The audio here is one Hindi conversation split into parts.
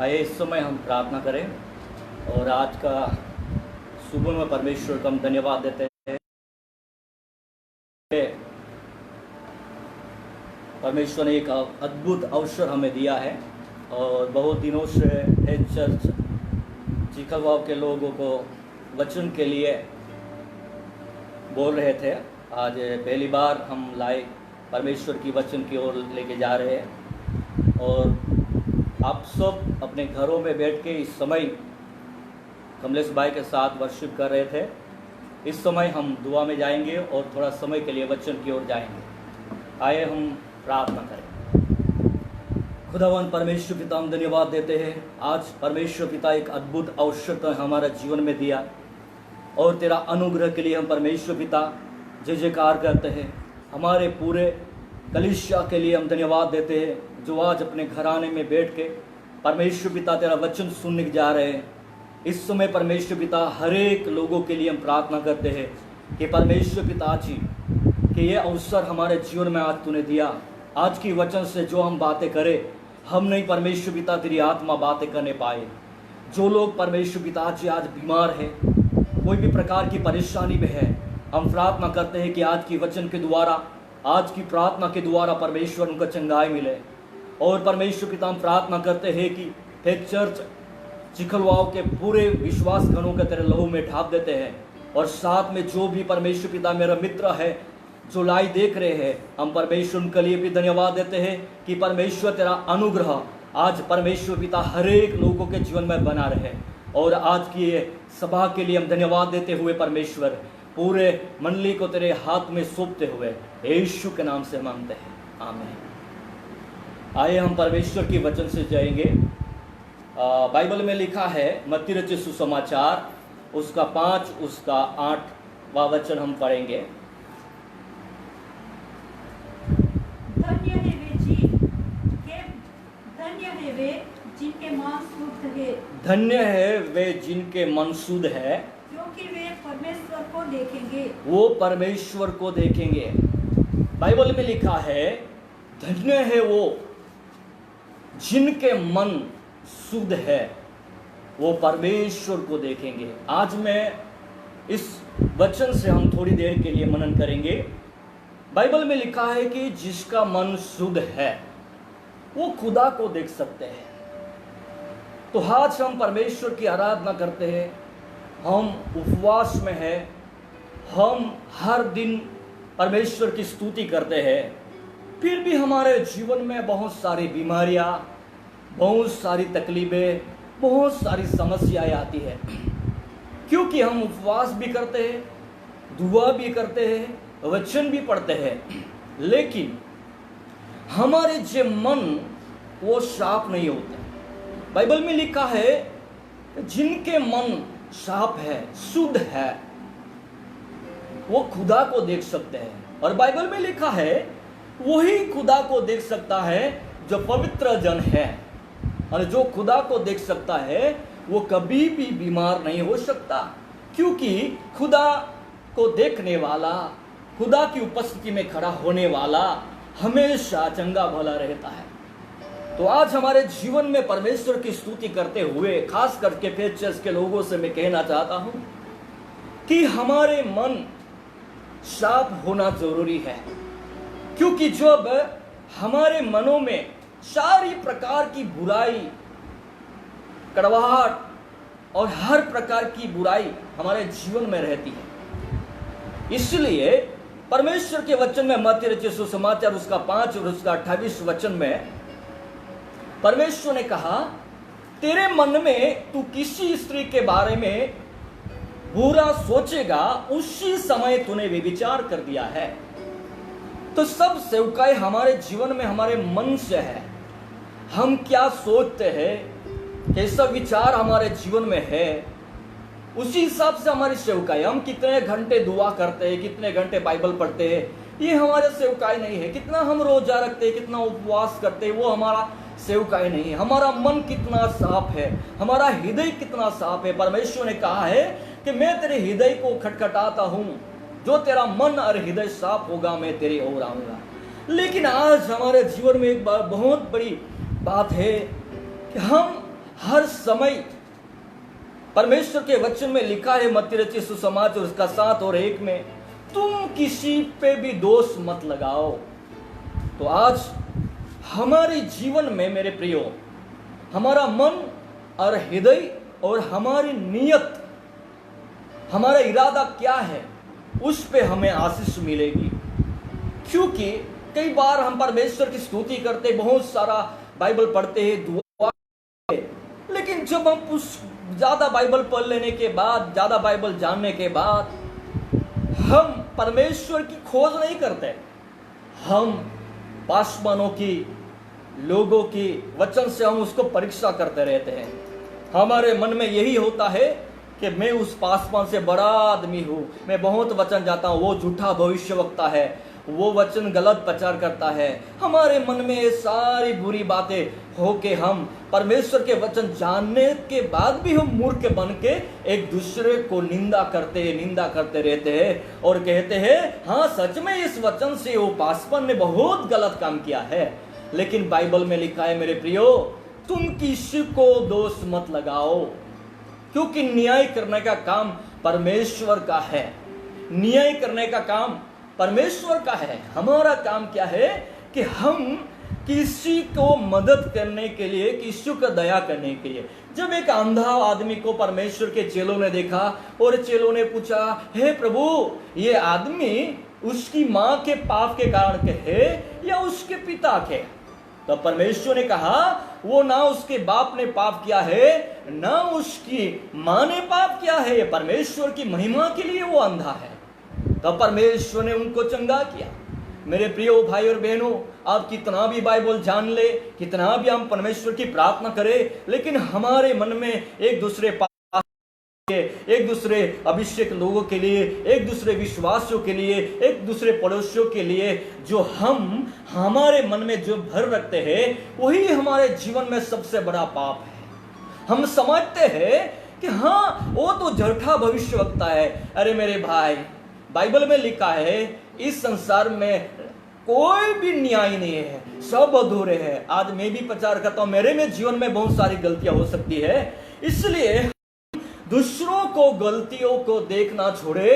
आइए इस समय हम प्रार्थना करें और आज का सुबह में परमेश्वर को हम धन्यवाद देते हैं। परमेश्वर ने एक अद्भुत अवसर हमें दिया है और बहुत दिनों से हेड चर्च चिखलवाव के लोगों को वचन के लिए बोल रहे थे। आज पहली बार हम लाए परमेश्वर की वचन की ओर लेके जा रहे हैं और आप सब अपने घरों में बैठ के इस समय कमलेश भाई के साथ वर्शिप कर रहे थे। इस समय हम दुआ में जाएंगे और थोड़ा समय के लिए वचन की ओर जाएंगे। आइए हम प्रार्थना करें। खुदावन परमेश्वर पिता, हम धन्यवाद देते हैं। आज परमेश्वर पिता एक अद्भुत अवसर तो हमारा जीवन में दिया और तेरा अनुग्रह के लिए हम परमेश्वर पिता जय जयकार करते हैं। हमारे पूरे कलीसिया के लिए हम धन्यवाद देते हैं जो आज अपने घराने में बैठ के परमेश्वर पिता तेरा वचन सुनने जा रहे हैं। इस समय परमेश्वर पिता हर एक लोगों के लिए हम प्रार्थना करते हैं कि परमेश्वर पिता जी कि ये अवसर हमारे जीवन में आज तूने दिया। आज की वचन से जो हम बातें करें, हम नहीं परमेश्वर पिता तेरी आत्मा बातें करने पाए। जो लोग परमेश्वर पिता जी आज बीमार है, कोई भी प्रकार की परेशानी में है, हम प्रार्थना करते हैं कि आज की वचन के द्वारा, आज की प्रार्थना के द्वारा परमेश्वर उनको चंगाई मिले। और परमेश्वर पिता हम प्रार्थना करते हैं कि हेड चर्च चिखलवाव के पूरे विश्वास गणों के तेरे लहू में ढाप देते हैं। और साथ में जो भी परमेश्वर पिता मेरा मित्र है जो लाई देख रहे हैं, हम परमेश्वर उनके लिए भी धन्यवाद देते हैं कि परमेश्वर तेरा अनुग्रह आज परमेश्वर पिता हर एक लोगों के जीवन में बना रहे। और आज की ये सभा के लिए हम धन्यवाद देते हुए परमेश्वर पूरे मंडली को तेरे हाथ में सौंपते हुए यीशु के नाम से मांगते हैं, आमीन। आइए हम परमेश्वर की वचन से जाएंगे। बाइबल में लिखा है मत्ती रचित सुसमाचार उसका 5 उसका 8वां वचन हम पढ़ेंगे। धन्य है वे जिनके मन शुद्ध है। धन्य है वे जिनके मन शुद्ध है, क्योंकि वे परमेश्वर को देखेंगे। वो परमेश्वर को देखेंगे। बाइबल में लिखा है धन्य है वो जिनके मन शुद्ध है, वो परमेश्वर को देखेंगे। आज मैं इस वचन से हम थोड़ी देर के लिए मनन करेंगे। बाइबल में लिखा है कि जिसका मन शुद्ध है वो खुदा को देख सकते हैं। तो आज हम परमेश्वर की आराधना करते हैं, हम उपवास में हैं, हम हर दिन परमेश्वर की स्तुति करते हैं, फिर भी हमारे जीवन में बहुत सारी बीमारियां, बहुत सारी तकलीफें, बहुत सारी समस्याएं आती है। क्योंकि हम उपवास भी करते हैं, दुआ भी करते हैं, वचन भी पढ़ते हैं, लेकिन हमारे जो मन वो साफ नहीं होते। बाइबल में लिखा है जिनके मन साफ है, शुद्ध है, वो खुदा को देख सकते हैं। और बाइबल में लिखा है वही खुदा को देख सकता है जो पवित्र जन है। और जो खुदा को देख सकता है वो कभी भी बीमार नहीं हो सकता, क्योंकि खुदा को देखने वाला, खुदा की उपस्थिति में खड़ा होने वाला हमेशा चंगा भला रहता है। तो आज हमारे जीवन में परमेश्वर की स्तुति करते हुए खास करके फेथ चर्च के लोगों से मैं कहना चाहता हूं कि हमारे मन साफ होना जरूरी है। क्योंकि जब हमारे मनों में सारी प्रकार की बुराई, कड़वाहट और हर प्रकार की बुराई हमारे जीवन में रहती है, इसलिए परमेश्वर के वचन में मत्ती रचित सुसमाचार उसका 5 और उसका 28 वचन में परमेश्वर ने कहा तेरे मन में तू किसी स्त्री के बारे में बुरा सोचेगा, उसी समय तूने व्यभिचार कर दिया है। तो सब सेवकाई हमारे जीवन में हमारे मन से है। हम क्या सोचते हैं, कैसा विचार हमारे जीवन में है, उसी हिसाब से हमारी सेवकाई। हम कितने घंटे दुआ करते हैं, कितने घंटे बाइबल पढ़ते हैं, ये हमारे सेवकाई नहीं है। कितना हम रोजा रखते हैं, कितना उपवास करते हैं, वो हमारा सेवकाई नहीं है। हमारा मन कितना साफ है, हमारा हृदय कितना साफ है। परमेश्वर ने कहा है कि मैं तेरे हृदय को खटखटाता हूं, जो तेरा मन और हृदय साफ होगा मैं तेरी ओर आऊंगा। लेकिन आज हमारे जीवन में एक बहुत बड़ी बात है कि हम हर समय परमेश्वर के वचन में लिखा है, मत्ती रचित सुसमाचार और उसका 7 और 1 में, तुम किसी पे भी दोष मत लगाओ। तो आज हमारे जीवन में मेरे प्रियो, हमारा मन और हृदय और हमारी नियत, हमारा इरादा क्या है, उस पे हमें आशीष मिलेगी। क्योंकि कई बार हम परमेश्वर की स्तुति करते, बहुत सारा बाइबल पढ़ते हैं, दुआ, लेकिन जब हम उस ज्यादा बाइबल पढ़ लेने के बाद, ज्यादा बाइबल जानने के बाद हम परमेश्वर की खोज नहीं करते, हम पासवानों की, लोगों की वचन से हम उसको परीक्षा करते रहते हैं। हमारे मन में यही होता है कि मैं उस पासवान से बड़ा आदमी हूं, मैं बहुत वचन जाता हूं, वो झूठा भविष्यवक्ता है, वो वचन गलत प्रचार करता है। हमारे मन में ये सारी बुरी बातें हो के हम परमेश्वर के वचन जानने के बाद भी हम मूर्ख बन के एक दूसरे को निंदा करते रहते हैं और कहते हैं, हाँ सच में इस वचन से वो पासवान ने बहुत गलत काम किया है। लेकिन बाइबल में लिखा है मेरे प्रियो, तुम किसी को दोष मत लगाओ, क्योंकि न्याय करने का काम परमेश्वर का है। न्याय करने का काम परमेश्वर का है। हमारा काम क्या है कि हम किसी को मदद करने के लिए, किसी को दया करने के लिए। जब एक अंधा आदमी को परमेश्वर के चेलों ने देखा और चेलों ने पूछा, हे प्रभु, ये आदमी उसकी मां के पाप के कारण के है या उसके पिता के? तो परमेश्वर ने कहा, वो ना उसके बाप ने पाप किया है, ना उसकी मां ने पाप किया है, परमेश्वर की महिमा के लिए वो अंधा है। तब परमेश्वर ने उनको चंगा किया। मेरे प्रियो भाई और बहनों, आप कितना भी बाइबल जान ले, कितना भी हम परमेश्वर की प्रार्थना करें, लेकिन हमारे मन में एक दूसरे अभिषेक लोगों के लिए, एक दूसरे विश्वासियों के लिए, एक दूसरे पड़ोसियों के लिए जो हम हमारे मन में जो भर रखते हैं, वही हमारे जीवन में सबसे बड़ा पाप है। हम समझते हैं कि हाँ वो तो झूठा भविष्यवक्ता है। अरे मेरे भाई, बाइबल में लिखा है इस संसार में कोई भी न्याय नहीं है, सब अधूरे हैं। आज मैं भी प्रचार करता हूं, मेरे में जीवन में बहुत सारी गलतियां हो सकती है, इसलिए दूसरों को गलतियों को देखना छोड़े,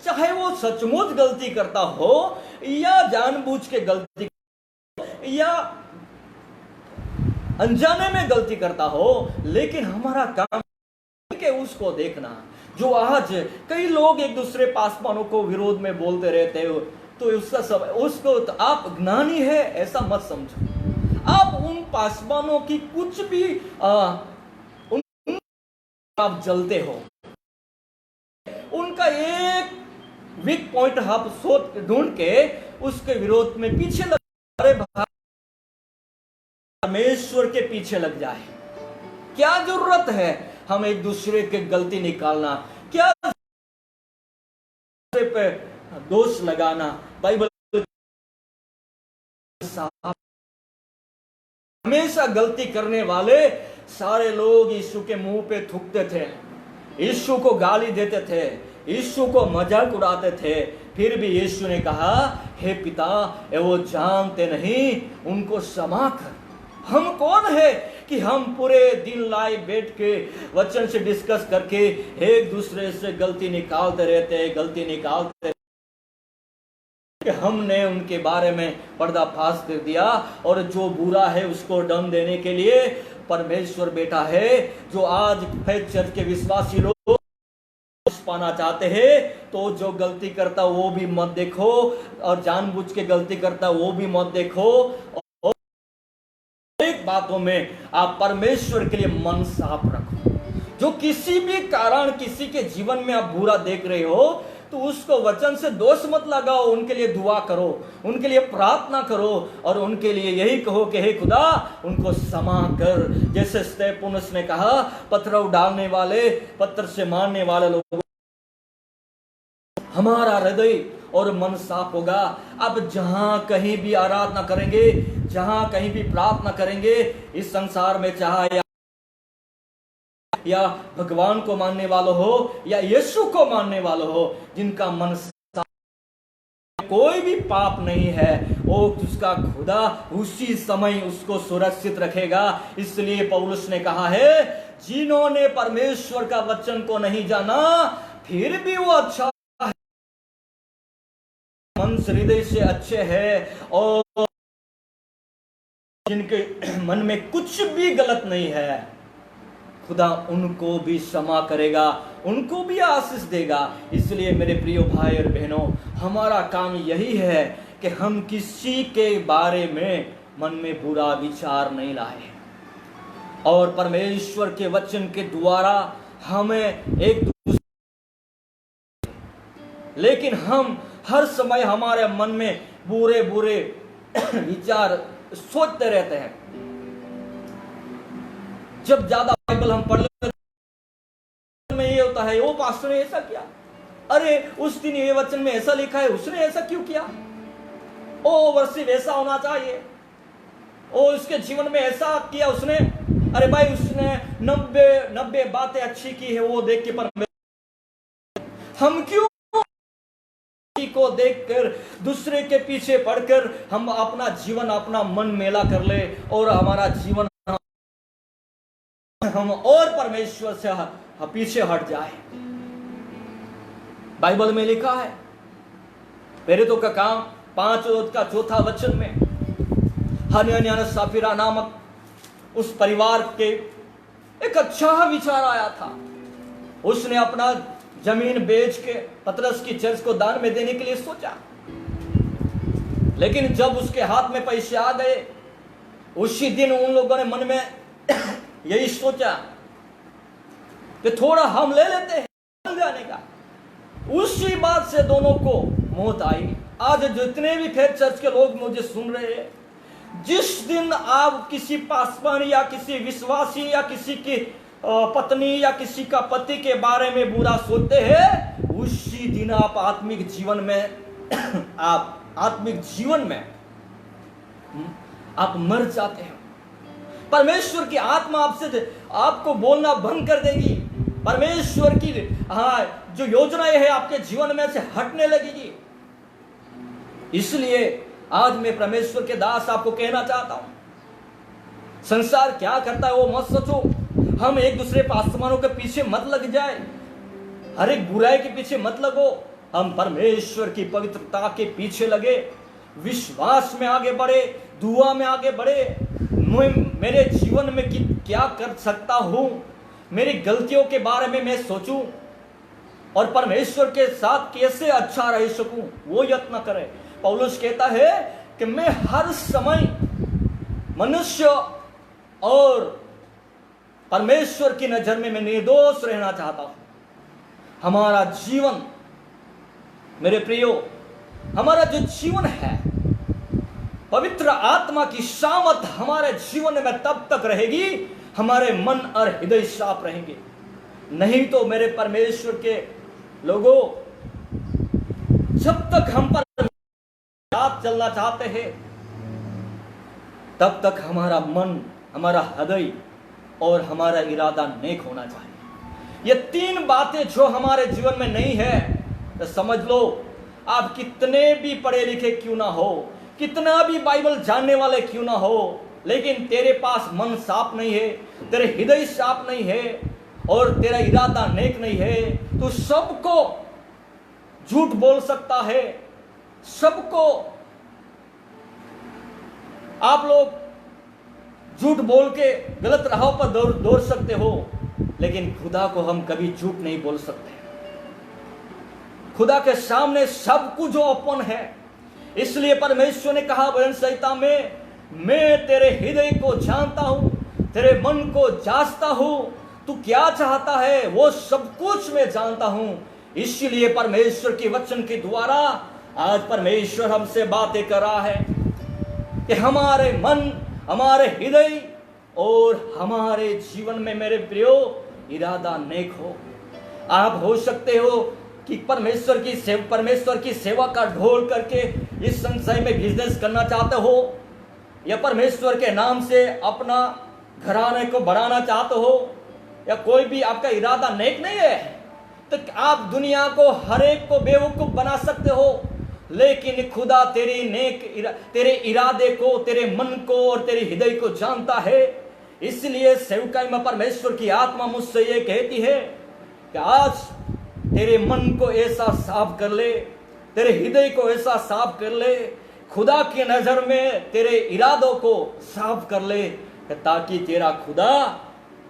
चाहे वो सचमुच गलती करता हो या जानबूझ के गलती या अनजाने में गलती करता हो, लेकिन हमारा काम के उसको देखना। जो आज कई लोग एक दूसरे पासवानों को विरोध में बोलते रहते हो, तो उसको तो आप ज्ञानी है ऐसा मत समझो। आप उन पासवानों की कुछ भी आप जलते हो, उनका एक वीक पॉइंट आप सोच ढूंढ के उसके विरोध में पीछे लग, अरे परमेश्वर के पीछे लग जाए। क्या जरूरत है हम एक दूसरे के गलती निकालना, क्या दूसरे पे दोष लगाना? बाइबल हमेशा गलती करने वाले सारे लोग यीशु के मुंह पे थूकते थे, यीशु को गाली देते थे, यीशु को मजाक उड़ाते थे। फिर भी यीशु ने कहा, हे पिता, वो जानते नहीं, उनको क्षमा कर। हम कौन है कि हम पूरे दिन लाए बैठ के वचन से डिस्कस करके एक दूसरे से गलती निकालते रहते कि हमने उनके बारे में पर्दाफाश कर दिया, और जो बुरा है उसको दंड देने के लिए परमेश्वर बैठा है। जो आज फेथ चर्च के विश्वासी लोग पाना चाहते हैं, तो जो गलती करता वो भी मत देखो, और जानबूझ के गलती करता वो भी मत देखो। और एक बातों में आप परमेश्वर के लिए मन साफ रखो। जो किसी भी कारण किसी के जीवन में आप बुरा देख रहे हो, तो उसको वचन से दोष मत लगाओ, उनके लिए दुआ करो, उनके लिए प्रार्थना करो, और उनके लिए यही कहो कि हे खुदा, उनको क्षमा कर। जैसे स्तेफनुस ने कहा, पत्थर डालने वाले, पत्थर से मारने वाले लोग, हमारा हृदय और मन साफ होगा। अब जहां कहीं भी आराधना करेंगे, जहां कहीं भी प्रार्थना करेंगे, इस संसार में चाहे या भगवान को मानने वालों हो या यीशु को मानने वालों हो, जिनका मन कोई भी पाप नहीं है, वो उसका खुदा उसी समय उसको सुरक्षित रखेगा। इसलिए पौलुस ने कहा है, जिन्होंने परमेश्वर का वचन को नहीं जाना फिर भी वो अच्छा है, मन हृदय से अच्छे है, और जिनके मन में कुछ भी गलत नहीं है, खुदा उनको भी क्षमा करेगा, उनको भी आशीष देगा। इसलिए मेरे प्रिय भाई और बहनों, हमारा काम यही है कि हम किसी के बारे में मन में बुरा विचार नहीं लाए, और परमेश्वर के वचन के द्वारा हमें एक दूसरे, लेकिन हम हर समय हमारे मन में बुरे बुरे विचार सोचते रहते हैं। जब ज्यादा बाइबल हम पढ़ लेते में ये होता है, वो पास्टर ने ऐसा किया, अरे उस दिन ये वचन में ऐसा लिखा है, उसने ऐसा क्यों किया, ओ वर्षी वैसा होना चाहिए, ओ उसके जीवन में ऐसा किया उसने, अरे भाई उसने 90 बातें अच्छी की है, वो देख के परमेश्वर, हम क्यों को देखकर दूसरे के पीछे पढ़कर हम अपना जीवन अपना मन मेला कर ले, और हमारा जीवन हम और परमेश्वर से पीछे हट जाए। बाइबल में लिखा है, प्रेरितों का काम 5:4 में, हनन्याह सफीरा नामक उस परिवार के एक अच्छा विचार आया था। उसने अपना जमीन बेच के पतरस की चर्च को दान में देने के लिए सोचा, लेकिन जब उसके हाथ में पैसे आ गए, उसी दिन उन लोगों ने मन में यही सोचा कि थोड़ा हम ले लेते हैं जाने का। उसी बात से दोनों को मौत आई। आज जितने भी फेथ चर्च के लोग मुझे सुन रहे हैं, जिस दिन आप किसी पासवान या किसी विश्वासी या किसी की पत्नी या किसी का पति के बारे में बुरा सोचते हैं, उसी दिन आप आत्मिक जीवन में आप मर जाते हैं। परमेश्वर की आत्मा आपसे आपको बोलना बंद कर देगी। परमेश्वर की जो योजनाएं है आपके जीवन में से हटने लगेगी। इसलिए आज मैं परमेश्वर के दास आपको कहना चाहता हूं, संसार क्या करता है वो मत सोचो। हम एक दूसरे पासवानों के पीछे मत लग जाए, हर एक बुराई के पीछे मत लगो। हम परमेश्वर की पवित्रता के पीछे लगे, विश्वास में आगे बढ़े, दुआ में आगे बढ़े। मेरे जीवन में क्या कर सकता हूं, मेरी गलतियों के बारे में मैं सोचूं, और परमेश्वर के साथ कैसे अच्छा रह सकूं, वो यत्न करे। पौलुस कहता है कि मैं हर समय मनुष्य और परमेश्वर की नजर में मैं निर्दोष रहना चाहता हूं। हमारा जीवन, मेरे प्रियो, हमारा जो जीवन है, पवित्र आत्मा की सामर्थ हमारे जीवन में तब तक रहेगी हमारे मन और हृदय साफ रहेंगे। नहीं तो मेरे परमेश्वर के लोगों, जब तक हम पर साथ चलना चाहते हैं, तब तक हमारा मन, हमारा हृदय और हमारा इरादा नेक होना चाहिए। ये 3 बातें जो हमारे जीवन में नहीं है, तो समझ लो आप कितने भी पढ़े लिखे क्यों ना हो, कितना भी बाइबल जानने वाले क्यों ना हो, लेकिन तेरे पास मन साफ नहीं है, तेरे हृदय साफ नहीं है, और तेरा इरादा नेक नहीं है, तो सबको झूठ बोल सकता है, सबको आप लोग झूठ बोल के गलत राह पर दौड़ सकते हो, लेकिन खुदा को हम कभी झूठ नहीं बोल सकते। खुदा के सामने सब कुछ जो ओपन है। इसलिए परमेश्वर ने कहा वचन संहिता में, मैं तेरे हृदय को जानता हूं, तेरे मन को जांचता हूं, तू क्या चाहता है वो सब कुछ मैं जानता हूं। इसलिए परमेश्वर के वचन के द्वारा आज परमेश्वर हमसे बातें कर रहा है कि हमारे मन, हमारे हृदय और हमारे जीवन में, मेरे प्रियो, इरादा नेक हो। आप हो सकते हो कि परमेश्वर की सेवा का ढोल करके इस संसार में बिजनेस करना चाहते हो, या परमेश्वर के नाम से अपना घराने को बढ़ाना चाहते हो, या कोई भी आपका इरादा नेक नहीं है, तो आप दुनिया को, हर एक को बेवकूफ बना सकते हो। लेकिन खुदा तेरे इरादे को, तेरे मन को और तेरे हृदय को जानता है। इसलिए सेवकाई में परमेश्वर की आत्मा मुझसे ये कहती है कि आज तेरे मन को ऐसा साफ कर ले, तेरे हृदय को ऐसा साफ कर ले, खुदा की नजर में तेरे इरादों को साफ कर ले, ताकि तेरा खुदा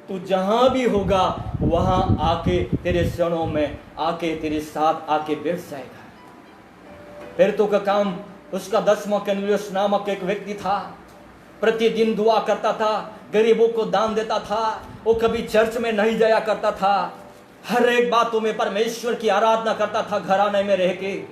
तू जहां भी होगा वहां आके तेरे चरणों में आके तेरे साथ आके बैठ जाएगा। फिर तो का काम, उसका 10वां कर्नेलियुस नामक एक व्यक्ति था, प्रतिदिन दुआ करता था, गरीबों को दान देता था, वो कभी चर्च में नहीं जाया करता था, हर एक बातों में परमेश्वर की आराधना करता था घराने में रह के,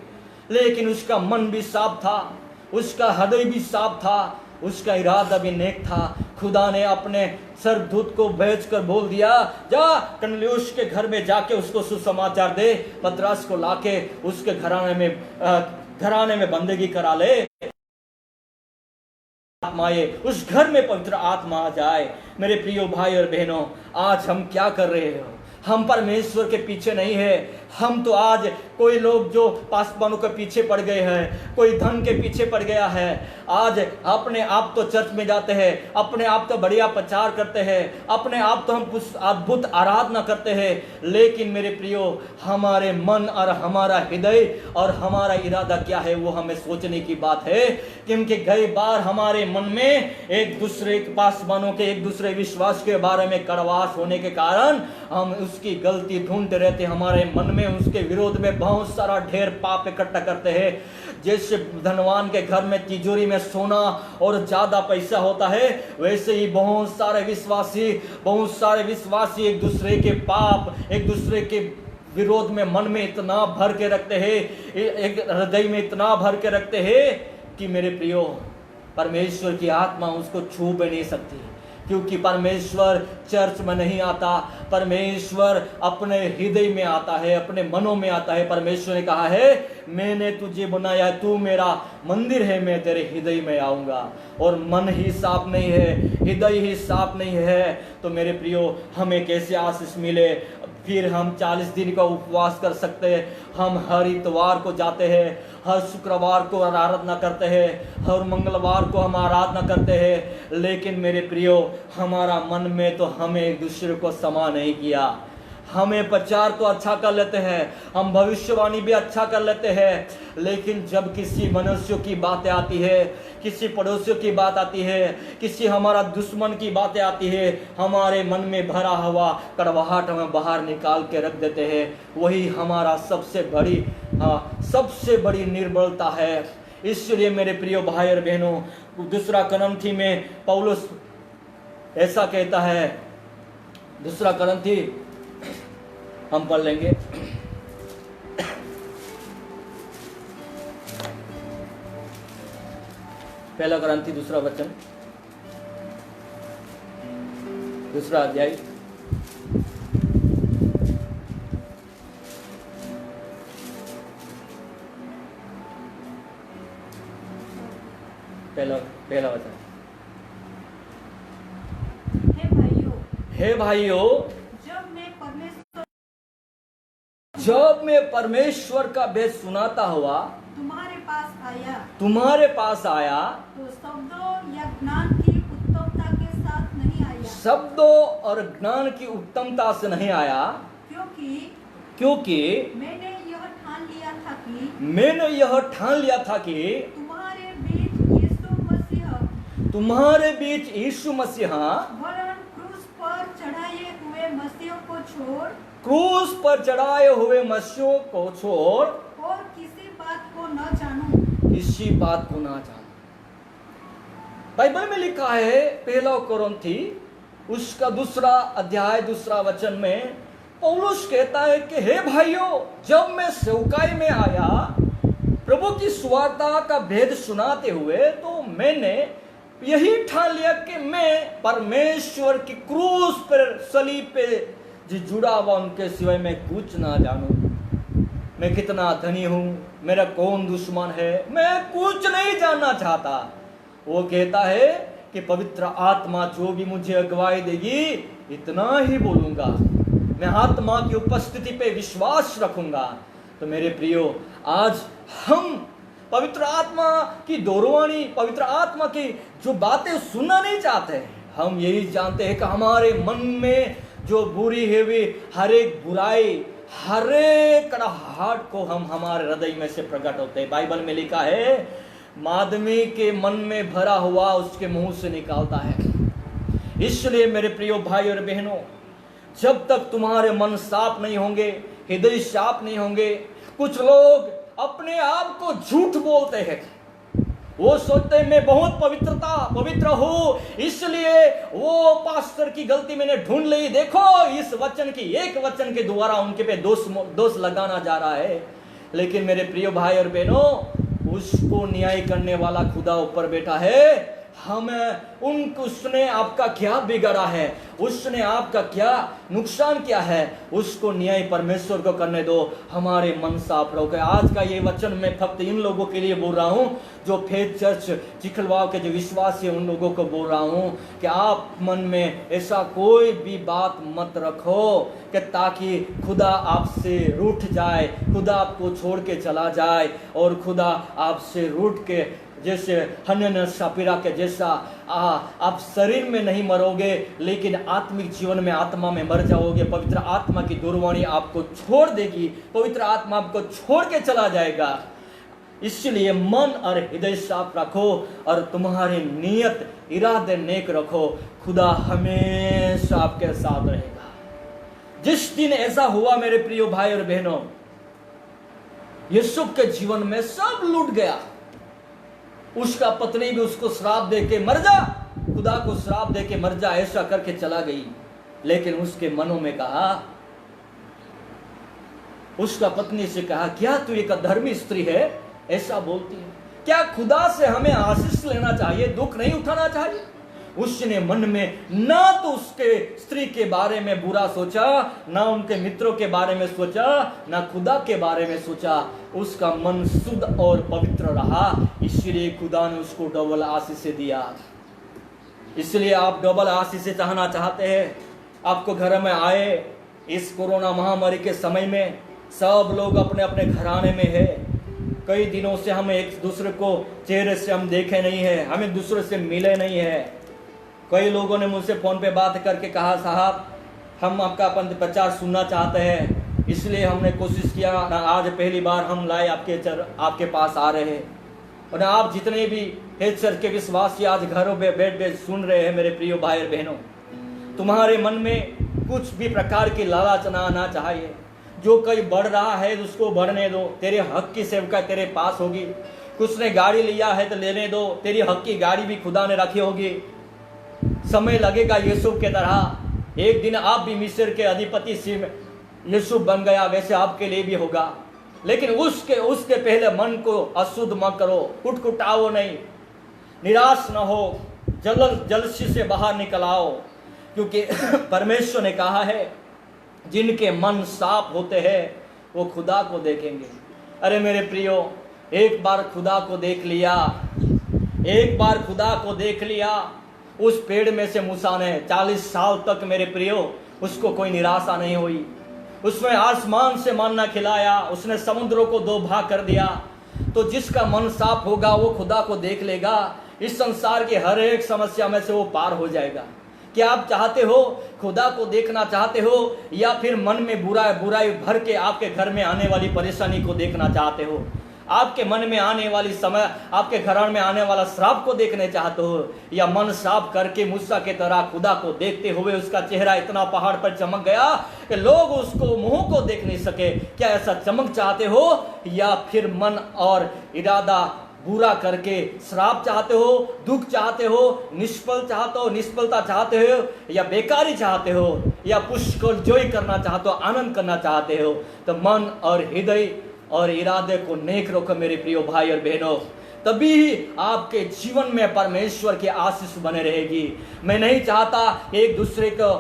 लेकिन उसका मन भी साफ था, उसका हृदय भी साफ था, उसका इरादा भी नेक था। खुदा ने अपने सरदूत को भेजकर बोल दिया, जा कर्नेलियुस के घर में जाके उसको सुसमाचार दे, पतरस को लाके उसके घराने में बंदगी करा ले, आत्माए उस घर में पवित्र आत्मा आ जाए। मेरे प्रियो भाई और बहनों, आज हम क्या कर रहे हो? हम परमेश्वर के पीछे नहीं है। हम तो आज कोई लोग जो पासवानों के पीछे पड़ गए हैं, कोई धन के पीछे पड़ गया है, आज अपने आप तो चर्च में जाते हैं, अपने आप तो बढ़िया प्रचार करते हैं, अपने आप तो हम अद्भुत आराधना करते हैं, लेकिन मेरे प्रियो हमारे मन और हमारा हृदय और हमारा इरादा क्या है वो हमें सोचने की बात है। क्योंकि कई बार हमारे मन में एक दूसरे पासवानों के, एक दूसरे विश्वास के बारे में कड़वाहट होने के कारण हम उसकी गलती ढूंढते रहते, हमारे मन में उसके विरोध में बहुत सारा ढेर पाप इकट्ठा करते हैं। जैसे धनवान के घर में तिजोरी में सोना और ज्यादा पैसा होता है, वैसे ही बहुत सारे विश्वासी एक दूसरे के पाप, एक दूसरे के विरोध में मन में इतना भर के रखते हैं, एक हृदय में इतना भर के रखते हैं कि मेरे प्रियो परमेश्वर की आत्मा उसको छू भी नहीं सकती। क्योंकि परमेश्वर चर्च में नहीं आता, परमेश्वर अपने हृदय में आता है, अपने मनों में आता है। परमेश्वर ने कहा है, मैंने तुझे बनाया, तू मेरा मंदिर है, मैं तेरे हृदय में आऊंगा। और मन ही साफ नहीं है, हृदय ही साफ नहीं है, तो मेरे प्रियो हमें कैसे आशीष मिले? फिर हम 40 दिन का उपवास कर सकते हैं, हम हर इतवार को जाते हैं, हर शुक्रवार को आराधना करते हैं, हर मंगलवार को हम आराधना करते हैं, लेकिन मेरे प्रियो हमारा मन में तो हमें एक दूसरे को समा नहीं किया। हमें प्रचार तो अच्छा कर लेते हैं, हम भविष्यवाणी भी अच्छा कर लेते हैं, लेकिन जब किसी मनुष्य की बातें आती है, किसी पड़ोसियों की बात आती है, किसी हमारा दुश्मन की बातें आती है, हमारे मन में भरा हुआ कड़वाहट हम बाहर निकाल के रख देते हैं। वही हमारा सबसे बड़ी निर्बलता है। इसलिए मेरे प्रिय भाई और बहनों, 2 कुरिन्थी में पौलुस ऐसा कहता है, 2 कुरिन्थी हम पढ़ लेंगे, पहला कुरिन्थी 2 वचन, 2 अध्याय, पहला वचन। हे भाइयों, जब मैं परमेश्वर का भेद सुनाता हुआ तुम्हारे पास आया तो शब्दों या ज्ञान की उत्तमता के साथ नहीं आया। शब्दों और ज्ञान की उत्तमता से नहीं आया, क्योंकि मैंने यह ठान लिया था कि तुम्हारे बीच यीशु मसीह क्रूस पर चढ़ाए हुए मसीहों को छोड़ और किसी बात को न जानूं। बाइबल में लिखा है, पहला कुरिन्थी उसका 2 अध्याय 2 वचन में पौलुस कहता है कि हे भाइयों, जब मैं सेवकाई में आया प्रभु की सुवार्ता का भेद सुनाते हुए, तो मैंने यही ठान लिया कि मैं परमेश्वर की क्रूस पर, सलीब पे जो जुड़ा हुआ उनके सिवाय मैं कुछ ना जानूं। मैं कितना धनी हूं, मेरा कौन दुश्मन है, मैं कुछ नहीं जानना चाहता। वो कहता है कि पवित्र आत्मा जो भी मुझे अगुवाई देगी, इतना ही बोलूंगा, मैं आत्मा की उपस्थिति पे विश्वास रखूंगा। तो मेरे प्रियो, आज हम पवित्र आत्मा की दूरवाणी, पवित्र आत्मा की जो बातें सुनना नहीं चाहते। हम यही जानते हैं कि हमारे मन में जो बुरी है वे हर एक बुराई, हर एक कड़ाहट को हम हमारे हृदय में से प्रकट होते हैं। बाइबल में लिखा है, आदमी के मन में भरा हुआ उसके मुंह से निकालता है। इसलिए मेरे प्रियो भाई और बहनों, जब तक तुम्हारे मन साफ नहीं होंगे, हृदय साफ नहीं होंगे, कुछ लोग अपने आप को झूठ बोलते हैं। वो सोचते हैं मैं बहुत पवित्र हूं, इसलिए वो पास्टर की गलती मैंने ढूंढ ली, देखो इस वचन की, एक वचन के द्वारा उनके पे दोष लगाना जा रहा है। लेकिन मेरे प्रिय भाई और बहनों, उसको न्याय करने वाला खुदा ऊपर बैठा है। उसने आपका क्या बिगाड़ा है, उसने आपका क्या नुकसान किया है, उसको न्याय परमेश्वर को करने दो। हमारे मन साफ रहो। आज का ये वचन मैं फक्त इन लोगों के लिए बोल रहा हूं जो फेथ चर्च चिखलवाव के जो विश्वासी है उन लोगों को बोल रहा हूं कि आप मन में ऐसा कोई भी बात मत रखो कि ताकि खुदा आपसे रूठ जाए, खुदा आपको छोड़ के चला जाए और खुदा आपसे रूठ के जैसे हनन शापिरा के जैसा आप शरीर में नहीं मरोगे लेकिन आत्मिक जीवन में आत्मा में मर जाओगे। पवित्र आत्मा की दूरवाणी आपको छोड़ देगी, पवित्र आत्मा आपको छोड़ के चला जाएगा। इसलिए मन और हृदय साफ रखो और तुम्हारे नियत इरादे नेक रखो, खुदा हमेशा आपके साथ रहेगा। जिस दिन ऐसा हुआ मेरे प्रिय भाई और बहनों, यूसुफ के जीवन में सब लूट गया। उसका पत्नी भी उसको श्राप देके मर जा, खुदा को श्राप देके मर जा ऐसा करके चला गई। लेकिन उसके मनों में कहा, उसका पत्नी से कहा, क्या तू एक अधर्मी स्त्री है, ऐसा बोलती है? क्या खुदा से हमें आशीष लेना चाहिए, दुख नहीं उठाना चाहिए? उसने मन में ना तो उसके स्त्री के बारे में बुरा सोचा, ना उनके मित्रों के बारे में सोचा, ना खुदा के बारे में सोचा। उसका मन शुद्ध और पवित्र रहा, इसलिए खुदा ने उसको डबल आशीष दिया। इसलिए आप डबल आशीष चाहना चाहते हैं, आपको घर में आए इस कोरोना महामारी के समय में सब लोग अपने अपने घराने में है। कई दिनों से हम एक दूसरे को चेहरे से हम देखे नहीं है, हम एक दूसरे से मिले नहीं है। कई लोगों ने मुझसे फोन पे बात करके कहा, साहब हम आपका प्रचार सुनना चाहते हैं, इसलिए हमने कोशिश किया। आज पहली बार हम लाए आपके पास आ रहे हैं। और आप जितने भी फेथ चर्च के विश्वासी आज घरों पे बैठ सुन रहे हैं, मेरे प्रिय भाई और बहनों, तुम्हारे मन में कुछ भी प्रकार की लालच ना चाहिए। जो कहीं बढ़ रहा है उसको बढ़ने दो, तेरे हक की सेवका तेरे पास होगी। कुछ ने गाड़ी लिया है तो लेने दो, तेरी हक की गाड़ी भी खुदा ने रखी होगी। समय लगेगा यूसुफ के तरह, एक दिन आप भी मिस्र के अधिपति यूसुफ बन गया, वैसे आपके लिए भी होगा। लेकिन उसके पहले मन को अशुद्ध मत करो, कुटकुटाओ नहीं, निराश न हो, जलसी से बाहर निकल आओ, क्योंकि परमेश्वर ने कहा है जिनके मन साफ होते हैं वो खुदा को देखेंगे। अरे मेरे प्रियो, एक बार खुदा को देख लिया, एक बार खुदा को देख लिया। उस पेड़ में से मूसा ने 40 साल तक मेरे प्रियो उसको कोई निराशा नहीं हुई। उसमें आसमान से मन्ना खिलाया, उसने समुद्रों को 2 भाग कर दिया। तो जिसका मन साफ होगा वो खुदा को देख लेगा, इस संसार की हर एक समस्या में से वो पार हो जाएगा। क्या आप चाहते हो, खुदा को देखना चाहते हो, या फिर मन में बुराई भर के आपके घर में आने वाली परेशानी को देखना चाहते हो? आपके मन में आने वाली समय, आपके घर में आने वाला श्राप को देखने चाहते हो, या मन साफ करके मूसा के तरह खुदा को देखते हुए उसका चेहरा इतना पहाड़ पर चमक गया कि लोग उसको मुंह को देख नहीं सके? क्या ऐसा चमक चाहते हो, या फिर मन और इरादा बुरा करके श्राप चाहते हो, दुख चाहते हो, निष्फलता चाहते हो, या बेकारी चाहते हो, या पुष्कल जोई करना चाहते हो, आनंद करना चाहते हो? तो मन और हृदय और इरादे को नेक रखो मेरे प्रिय भाई और बहनों, तभी आपके जीवन में परमेश्वर की आशीष बने रहेगी। मैं नहीं चाहता एक दूसरे को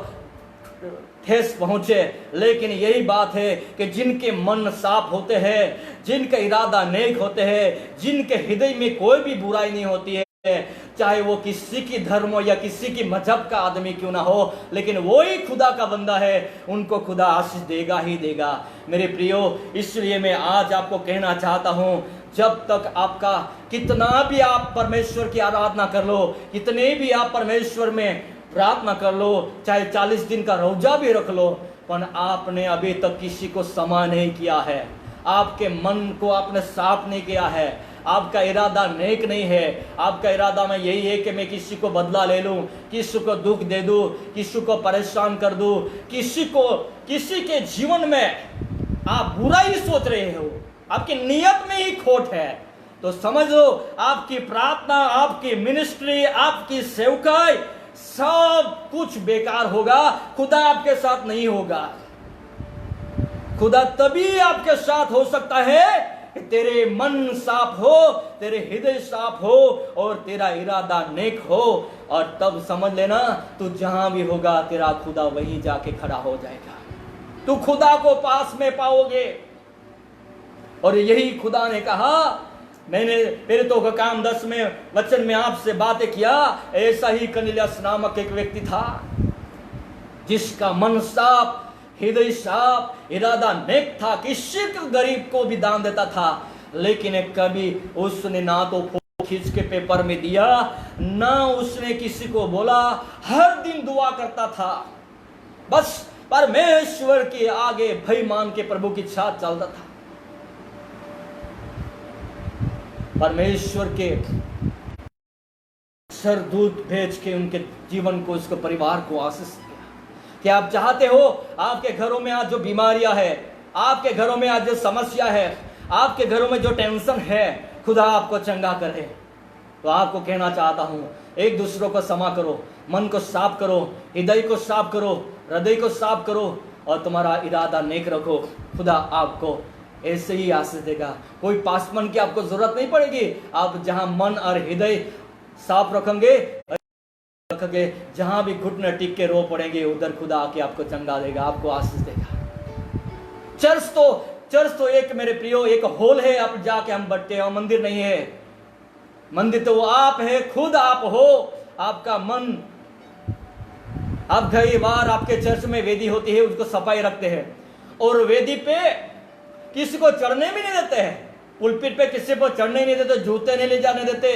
ठेस पहुंचे, लेकिन यही बात है कि जिनके मन साफ होते हैं, जिनका इरादा नेक होते हैं, जिनके हृदय में कोई भी बुराई नहीं होती है, चाहे वो किसी की धर्म या किसी की मजहब का आदमी क्यों ना हो, लेकिन वो ही खुदा का बंदा है, उनको खुदा आशीष देगा ही देगा मेरे प्रियो। इसलिए मैं आज आपको कहना चाहता हूं, जब तक आपका कितना भी आप परमेश्वर की आराधना कर लो, कितने भी आप परमेश्वर में प्रार्थना कर लो, चाहे 40 दिन का रोजा भी रख लो, पर आपने अभी तक किसी को क्षमा नहीं किया है, आपके मन को आपने साफ नहीं किया है, आपका इरादा नेक नहीं है, आपका इरादा में यही है कि मैं किसी को बदला ले लूं, किसी को दुख दे दूं, किसी को परेशान कर दूं, किसी के जीवन में आप बुरा ही सोच रहे हो, आपकी नीयत में ही खोट है, तो समझ लो आपकी प्रार्थना, आपकी मिनिस्ट्री, आपकी सेवकाई सब कुछ बेकार होगा, खुदा आपके साथ नहीं होगा। खुदा तभी आपके साथ हो सकता है तेरे मन साफ हो, तेरे हृदय साफ हो और तेरा इरादा नेक हो, और तब समझ लेना तू जहां भी होगा तेरा खुदा वहीं जाके खड़ा हो जाएगा, तू खुदा को पास में पाओगे। और यही खुदा ने कहा, मैंने प्रेरितों का काम 10 में वचन में आपसे बातें किया, ऐसा ही कर्नेलियस नामक एक व्यक्ति था जिसका मन साफ, हृदय साफ, इरादा नेक था, किसी गरीब को भी दान देता था, लेकिन कभी उसने ना तो फोटो खींच के पेपर में दिया, ना उसने किसी को बोला, हर दिन दुआ करता था, बस परमेश्वर के आगे भय मान के प्रभु की साथ चलता था। परमेश्वर के सरदूत भेज के उनके जीवन को, उसके परिवार को आशीष दिया। क्या आप चाहते हो आपके घरों में आज जो बीमारियां है, आपके घरों में आज जो समस्या है, आपके घरों में जो टेंशन है, खुदा आपको चंगा करे? तो आपको कहना चाहता हूं, एक दूसरों को क्षमा करो, मन को साफ करो, हृदय को साफ करो, हृदय को साफ करो और तुम्हारा इरादा नेक रखो। खुदा आपको ऐसे ही आशीष देगा। कोई पासमन की आपको जरूरत नहीं पड़ेगी। आप जहां मन और हृदय साफ रखेंगे, जहां भी घुटने टिक के रो पड़ेंगे, उधर खुदा आके आपको चंगा देगा, आपको आशीष देगा। चर्च तो एक मेरे प्रियो एक हॉल है, आप जाके हम बैठते हैं, मंदिर नहीं है। मंदिर तो आप है, खुद आप हो। आपका मन, आप कई बार आपके चर्च में वेदी होती है, उसको सफाई रखते हैं और वेदी पे किसी को चढ़ने भी नहीं देते हैं, पुलपिट पे किसी को चढ़ने नहीं देते, जूते नहीं ले जाने देते।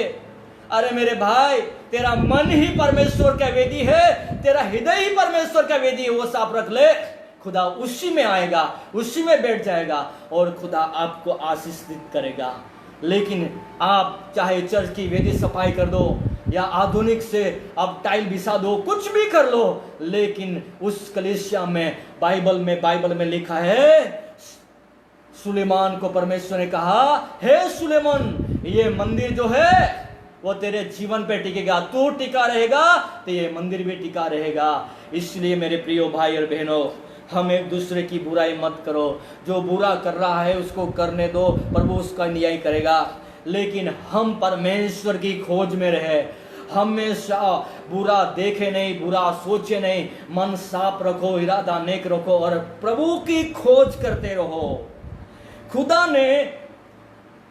अरे मेरे भाई, तेरा मन ही परमेश्वर का वेदी है, तेरा हृदय ही परमेश्वर का वेदी है, वो साफ रख ले, खुदा उसी में आएगा, उसी में बैठ जाएगा और खुदा आपको आशीषित करेगा। लेकिन आप चाहे चर्च की वेदी सफाई कर दो या आधुनिक से आप टाइल बिछा दो, कुछ भी कर लो, लेकिन उस कलीसिया में बाइबल में लिखा है, सुलेमान को परमेश्वर ने कहा, हे सुलेमान, ये मंदिर जो है वो तेरे जीवन पे टिकेगा, तू टिका रहेगा तो ये मंदिर भी टिका रहेगा। इसलिए मेरे प्रियो भाई और बहनों, हम एक दूसरे की बुराई मत करो। जो बुरा कर रहा है उसको करने दो, प्रभु उसका न्याय करेगा। लेकिन हम परमेश्वर की खोज में रहे, हमेशा बुरा देखे नहीं, बुरा सोचे नहीं, मन साफ रखो, इरादा नेक रखो और प्रभु की खोज करते रहो। खुदा ने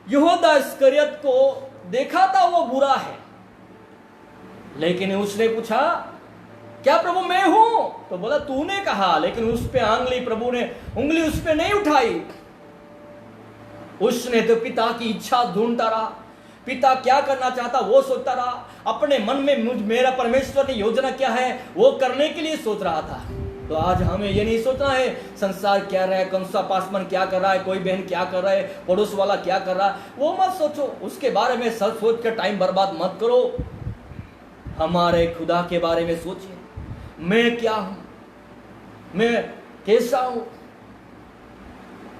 यहूदा इस्करियत को देखा था वो बुरा है, लेकिन उसने पूछा, क्या प्रभु मैं हूं? तो बोला तूने कहा, लेकिन उस पे प्रभु ने उंगली उस पे नहीं उठाई। उसने तो पिता की इच्छा ढूंढता रहा, पिता क्या करना चाहता वो सोचता रहा, अपने मन में मेरा परमेश्वर की योजना क्या है वो करने के लिए सोच रहा था। तो आज हमें ये नहीं सोचना है संसार क्या रहा है, कौन सा पासमन क्या कर रहा है, कोई बहन क्या कर रहा है, पड़ोस वाला क्या कर रहा है, वो मत सोचो, उसके बारे में सब सोच कर टाइम बर्बाद मत करो। हमारे खुदा के बारे में सोचिए, मैं क्या हूं, मैं कैसा हूं,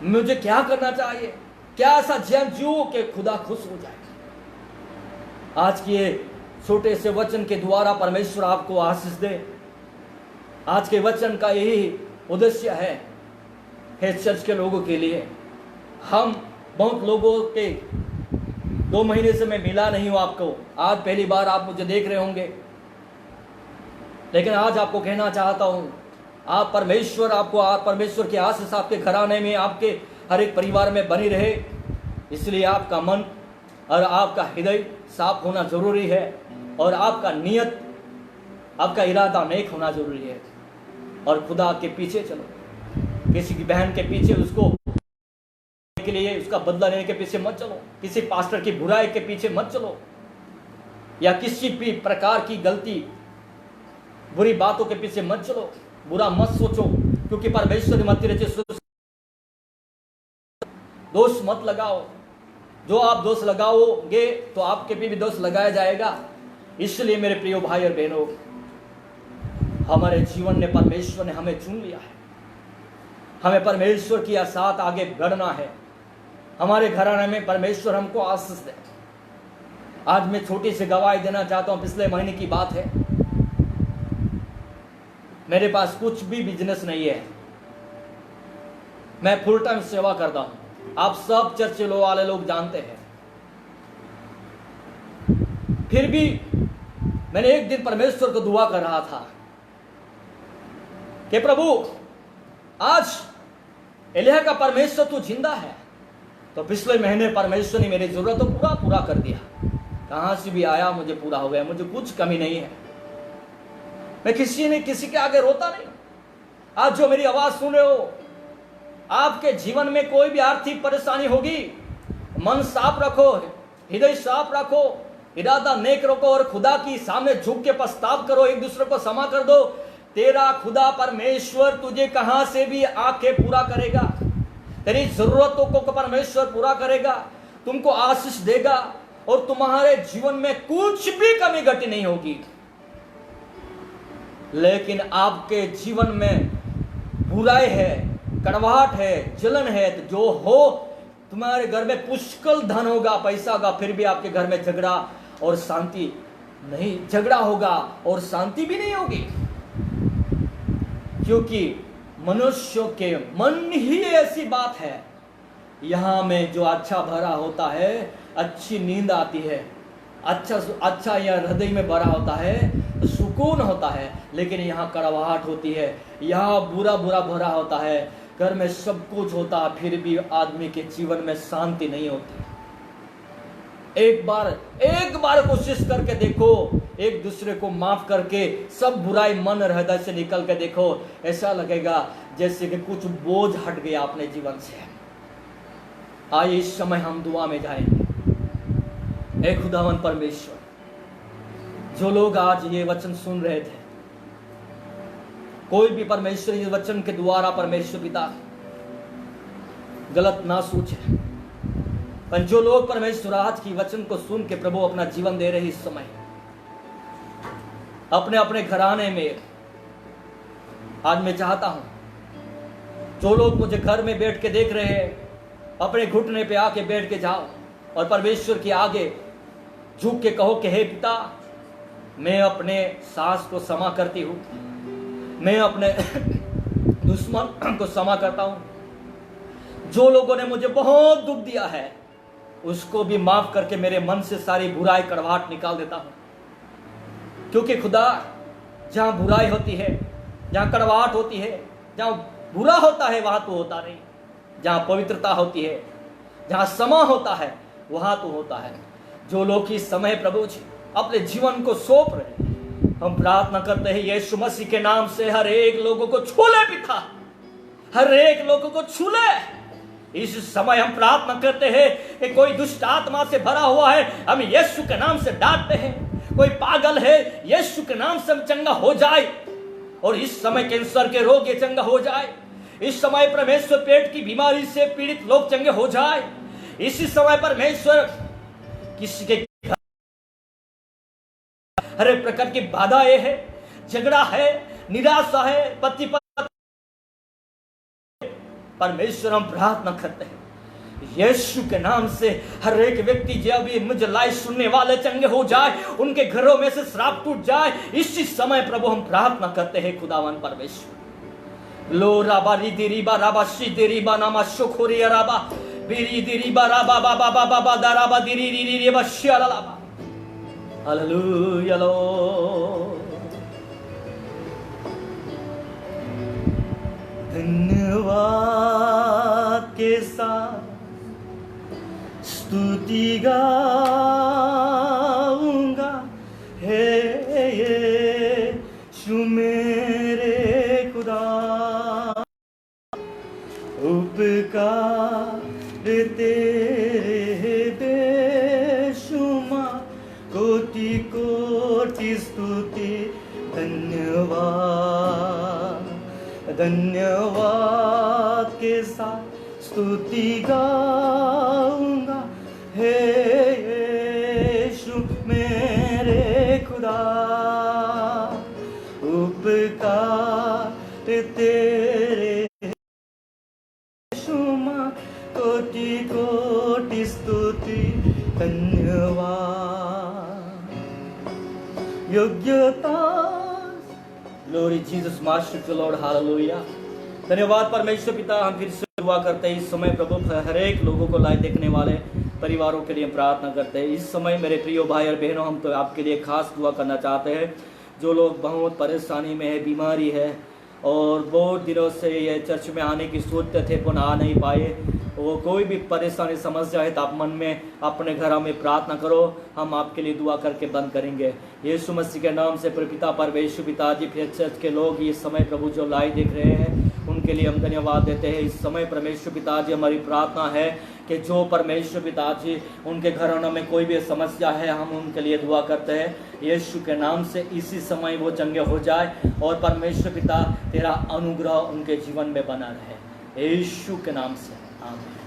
मुझे क्या करना चाहिए, क्या ऐसा जीवन जियो कि खुदा खुश हो जाए। आज के छोटे से वचन के द्वारा परमेश्वर आपको आशीष दे। आज के वचन का यही उद्देश्य है चर्च के लोगों के लिए। हम बहुत लोगों के 2 महीने से मैं मिला नहीं हूं आपको, आज पहली बार आप मुझे देख रहे होंगे, लेकिन आज आपको कहना चाहता हूं, आप परमेश्वर की आशीष आपके घराने में, आपके हर एक परिवार में बनी रहे। इसलिए आपका मन और आपका हृदय साफ होना जरूरी है और आपका नियत, आपका इरादा नेक होना जरूरी है। और खुदा के पीछे चलो, किसी की बहन के पीछे उसको के लिए, उसका बदला लेने के पीछे मत चलो, किसी पास्टर की बुराई के पीछे मत चलो, या किसी भी प्रकार की गलती बुरी बातों के पीछे मत चलो, बुरा मत सोचो, क्योंकि परमेश्वर मत रचे। दोष मत लगाओ, जो आप दोष लगाओगे तो आपके भी दोष लगाया जाएगा। इसलिए मेरे प्रिय भाई और बहनों, हमारे जीवन में परमेश्वर ने हमें चुन लिया है, हमें परमेश्वर के साथ आगे बढ़ना है, हमारे घराने में परमेश्वर हमको आशीष दे। आज मैं छोटी सी गवाही देना चाहता हूं। पिछले महीने की बात है, मेरे पास कुछ भी बिजनेस नहीं है, मैं फुल टाइम सेवा करता हूं, आप सब चर्च वाले लोग जानते हैं। फिर भी मैंने एक दिन परमेश्वर को दुआ कर रहा था कि प्रभु, आज एलिया का परमेश्वर तू जिंदा है। तो पिछले महीने परमेश्वर ने मेरी जरूरत को पूरा कर दिया, कहां से भी आया मुझे पूरा हो गया, मुझे कुछ कमी नहीं है, मैं किसी के आगे रोता नहीं। आज जो मेरी आवाज सुन रहे हो, आपके जीवन में कोई भी आर्थिक परेशानी होगी, मन साफ रखो, हृदय साफ रखो, इरादा नेक रखो और खुदा की सामने झुक के पछताव करो, एक दूसरे को क्षमा कर दो। तेरा खुदा परमेश्वर तुझे कहां से भी आके पूरा करेगा, तेरी जरूरतों को परमेश्वर पूरा करेगा, तुमको आशीष देगा और तुम्हारे जीवन में कुछ भी कमी घटी नहीं होगी। लेकिन आपके जीवन में बुराई है, कड़वाहट है, जलन है, तो जो हो, तुम्हारे घर में पुष्कल धन होगा, पैसा होगा, फिर भी आपके घर में झगड़ा और शांति नहीं, झगड़ा होगा और शांति भी नहीं होगी, क्योंकि मनुष्यों के मन ही ऐसी बात है। यहां में जो अच्छा भरा होता है, अच्छी नींद आती है, अच्छा यह हृदय में भरा होता है तो सुकून होता है, लेकिन यहाँ कड़वाहट होती है, यहाँ बुरा भरा होता है, घर में सब कुछ होता है, फिर भी आदमी के जीवन में शांति नहीं होती। एक बार कोशिश करके देखो, एक दूसरे को माफ करके सब बुराई मन हृदय से निकल के देखो, ऐसा लगेगा जैसे कि कुछ बोझ हट गया अपने जीवन से। आइए इस समय हम दुआ में जाएंगे। हे खुदावन परमेश्वर, जो लोग आज ये वचन सुन रहे थे, कोई भी परमेश्वर इस वचन के द्वारा परमेश्वर पिता गलत ना सोचे, पर जो लोग परमेश्वर आज की वचन को सुन के प्रभु अपना जीवन दे रहे इस समय अपने अपने घराने में, आज मैं चाहता हूं जो लोग मुझे घर में बैठ के देख रहे हैं, अपने घुटने पे आके बैठ के जाओ और परमेश्वर के आगे झुक के कहो कि हे पिता, मैं अपने सास को क्षमा करती हूं, मैं अपने दुश्मन को क्षमा करता हूं, जो लोगों ने मुझे बहुत दुख दिया है उसको भी माफ करके मेरे मन से सारी बुराई कड़वाहट निकाल देता हूं। क्योंकि खुदा, जहां बुराई होती है, जहां कड़वाहट होती है, जहां बुरा होता है वहां तो होता नहीं, जहां पवित्रता होती है, जहां क्षमा होता है वहां तो होता है। जो लोग इस समय प्रभु जी अपने जीवन को सौंप रहे हैं, हम प्रार्थना करते हैं यीशु मसीह के नाम से हर एक लोगों को छू ले पिता, हर एक लोगों को छू ले। इस समय हम प्रार्थना करते हैं कि कोई दुष्ट आत्मा से भरा हुआ है, हम यीशु के नाम से डांटते हैं। कोई पागल है, यीशु के नाम से चंगा हो जाए, और इस समय कैंसर के रोग ये चंगा हो जाए, इस समय परमेश्वर पेट की बीमारी से पीड़ित लोग चंगे हो जाए, इसी समय परमेश्वर किसी के हर एक प्रकार की बाधाएं है, झगड़ा है, निराशा है, पति परमेश्वर हम प्रार्थना करते हैं यीशु के नाम से हर एक व्यक्ति जो भी मुझे लाइव सुनने वाले चंगे हो जाए, उनके घरों में से श्राप टूट जाए। इसी समय प्रभु हम प्रार्थना करते हैं खुदावन परमेश्वर। लो राबा रिदी रिबा राबा सीधी रिबा नामा शुखोरी राबा बिरी दी रिबा राबा बाबा बाबा बाबा राबा दिरी रिरी रिबा शियाला लाबा। हालेलुया लो धन्यवाद के साथ स्तुति गाऊंगा, हे यीशु मेरे खुदा, उपकार स्तुति गाऊंगा हे यीशु मेरे खुदा, उपकार तेरे शुमा कोटि कोटि स्तुति धन्यवाद योग्यता। Glory Jesus master Lord, hallelujah. धन्यवाद परमेश्वर पिता, हम फिर से दुआ करते हैं इस समय प्रभु हर एक लोगों को लाइव देखने वाले परिवारों के लिए प्रार्थना करते हैं। इस समय मेरे प्रिय भाई और बहनों, हम तो आपके लिए खास दुआ करना चाहते हैं। जो लोग बहुत परेशानी में है, बीमारी है और बहुत दिनों से ये चर्च में आने की सोचते थे पुनः आ नहीं पाए, वो कोई भी परेशानी समस्या है तो आप मन में अपने घरों में प्रार्थना करो, हम आपके लिए दुआ करके बंद करेंगे यीशु मसीह के नाम से। पिता परमेश्वर पिता जी, फिर चर्च के लोग इस समय प्रभु जो लाइव देख रहे हैं उनके लिए हम धन्यवाद देते हैं। इस समय परमेश्वर पिता जी, हमारी प्रार्थना है कि जो परमेश्वर पिता जी उनके घरानों में कोई भी समस्या है, हम उनके लिए दुआ करते हैं यीशु के नाम से। इसी समय वो चंगे हो जाए और परमेश्वर पिता तेरा अनुग्रह उनके जीवन में बना रहे यीशु के नाम से, आमीन।